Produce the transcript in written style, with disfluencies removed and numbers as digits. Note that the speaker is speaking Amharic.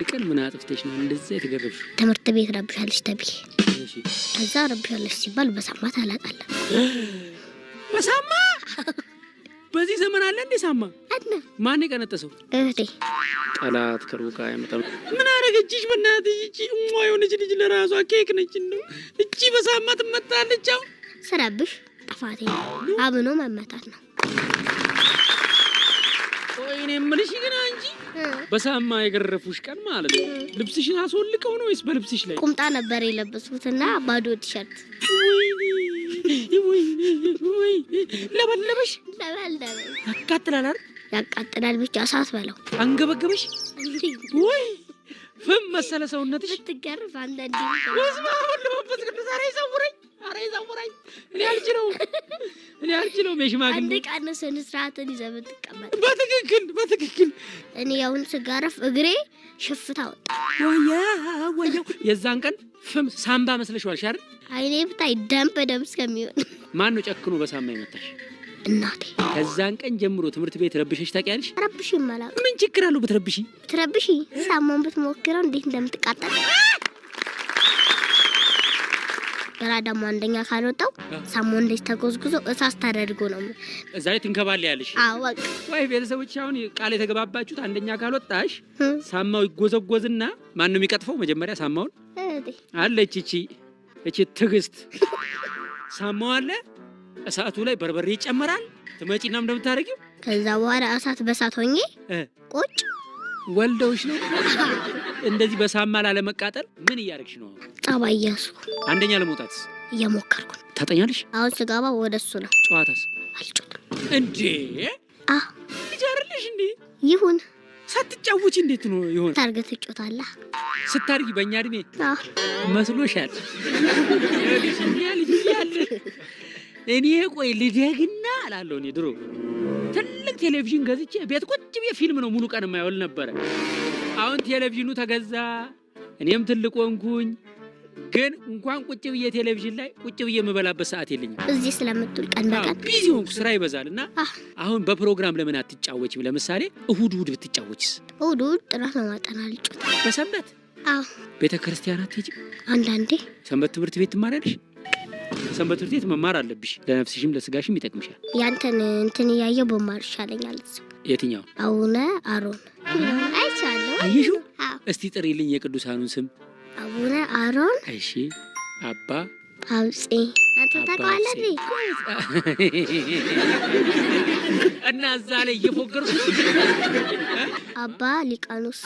ቀን ምን አጥፍተሽ ነው እንደዛ የተገረብሽ? ትምህርት ቤት ረብሻለሽ ተብዬ። እሺ ከዛ ረብሻለሽ ሲባል በሳማ ታላጣለህ። በሳማ በዚህ ዘመን አለ እንዴ ሳማ? አለ። ማን የቀነጠሰው? እህቴ። ጠላት ከሩቅ አይመጣም። ምን አረገችሽ? በእናትሽ እቺ የሆነች ልጅ ለራሷ ኬክ ነች ነው። እቺ በሳማ ትመታለች። አው ስራብሽ ጥፋቴ አብኖ መመታት ነው። ወይኔ ምልሽ ግን አንቺ በሳማ የገረፉሽ ቀን ማለት ነው ልብስሽን አስወልቀው ነው ወይስ በልብስሽ ላይ? ቁምጣ ነበር የለበስኩትና ባዶ ቲሸርት። ወይ ለበለበሽ? ለበለበሽ። ያቃጥላል አይደል? ያቃጥላል ብቻ እሳት በለው። አንገበገበሽ? ወይ ፍም መሰለ ሰውነትሽ። ትገርፍ አንተ እንዴ? ወስማ ሁሉ በትግል ዛሬ ይዘውረኝ። አሬ ይዘውረኝ። እኔ አልችለውም የሽማግሌ አንድ ቀን ስነ ስርዓትን ይዘህ ብትቀመጥ። በትክክል እኔ ያውን ስጋረፍ እግሬ ሽፍታ ወጣ። ወያ የዛን ቀን ፍም ሳምባ መስለሽዋል አይደል? አይኔ ብታይ ደም በደም እስከሚሆን። ማን ነው ጨክኖ በሳማ ይመታሽ? እናቴ። ከዛን ቀን ጀምሮ ትምህርት ቤት ረብሸሽ ታውቂያለሽ? ረብሽ ይመላል። ምን ችግር አለው ብትረብሺ? ሳማን ብትሞክረው እንዴት እንደምትቃጠል። ገና ደግሞ አንደኛ ካልወጣው ሳማው እንደዚህ ተጎዝጉዞ እሳት ታደርጎ ነው እዛ ላይ ትንከባለያለሽ። አዎ በቃ ወይ ቤተሰቦች አሁን ቃል የተገባባችሁት አንደኛ ካልወጣሽ ሳማው ይጎዘጎዝና ማን ነው የሚቀጥፈው መጀመሪያ ሳማውን? አለች እቺ ትግስት ሳማው አለ እሳቱ ላይ በርበሬ ይጨመራል። ትመጪና እንደምታረጊው ከዛ በኋላ እሳት በሳት ሆኜ ቁጭ ወልደውሽ ነው እንደዚህ በሳማ ላለመቃጠል ምን እያደረግሽ ነው? ጣባያሱ አንደኛ ለመውጣትስ እየሞከርኩ ታጠኛለሽ? አሁን ስጋባ ወደሱ ነው። ጨዋታስ አልጨዋታም እንዴ? ይጀርልሽ እንዴ? ይሁን ሳትጫወቺ እንዴት ነው ይሆን? ታርገት ትጫወታለህ ስታርጊ በእኛ እድሜ መስሎሻል? እኔ ቆይ ልደግና አላለሁ። እኔ ድሮ ትልቅ ቴሌቪዥን ገዝቼ ቤት ቁጭ ብዬ ፊልም ነው ሙሉ ቀን የማይውል ነበረ። አሁን ቴሌቪዥኑ ተገዛ፣ እኔም ትልቅ ሆንኩኝ። ግን እንኳን ቁጭ ብዬ ቴሌቪዥን ላይ ቁጭ ብዬ የምበላበት ሰዓት የለኝም። እዚህ ስለምትውል ቀን በቀን ቢዚ ሆንኩ፣ ስራ ይበዛልና አሁን በፕሮግራም ለምን አትጫወችም? ለምሳሌ እሁድ ብትጫወችስ? እሁድ ጥራት ነው ማጠና ልጭት በሰንበት ቤተ ክርስቲያን አትሄጂም? አንዳንዴ ሰንበት ትምህርት ቤት ትማሪያለሽ? ሰንበት ትምህርት ቤት መማር አለብሽ፣ ለነፍስሽም ለስጋሽም ይጠቅምሻል። ያንተን እንትን እያየሁ በማር ይሻለኛል። የትኛው? አቡነ አሮን አይቻለሁ። አየሽው? እስቲ ጥሪልኝ የቅዱሳኑን ስም። አቡነ አሮን። እሺ። አባ አብጼ። አንተ ታውቃለህ? እና እዛ ላይ እየፎገርኩ አባ ሊቃኖስ።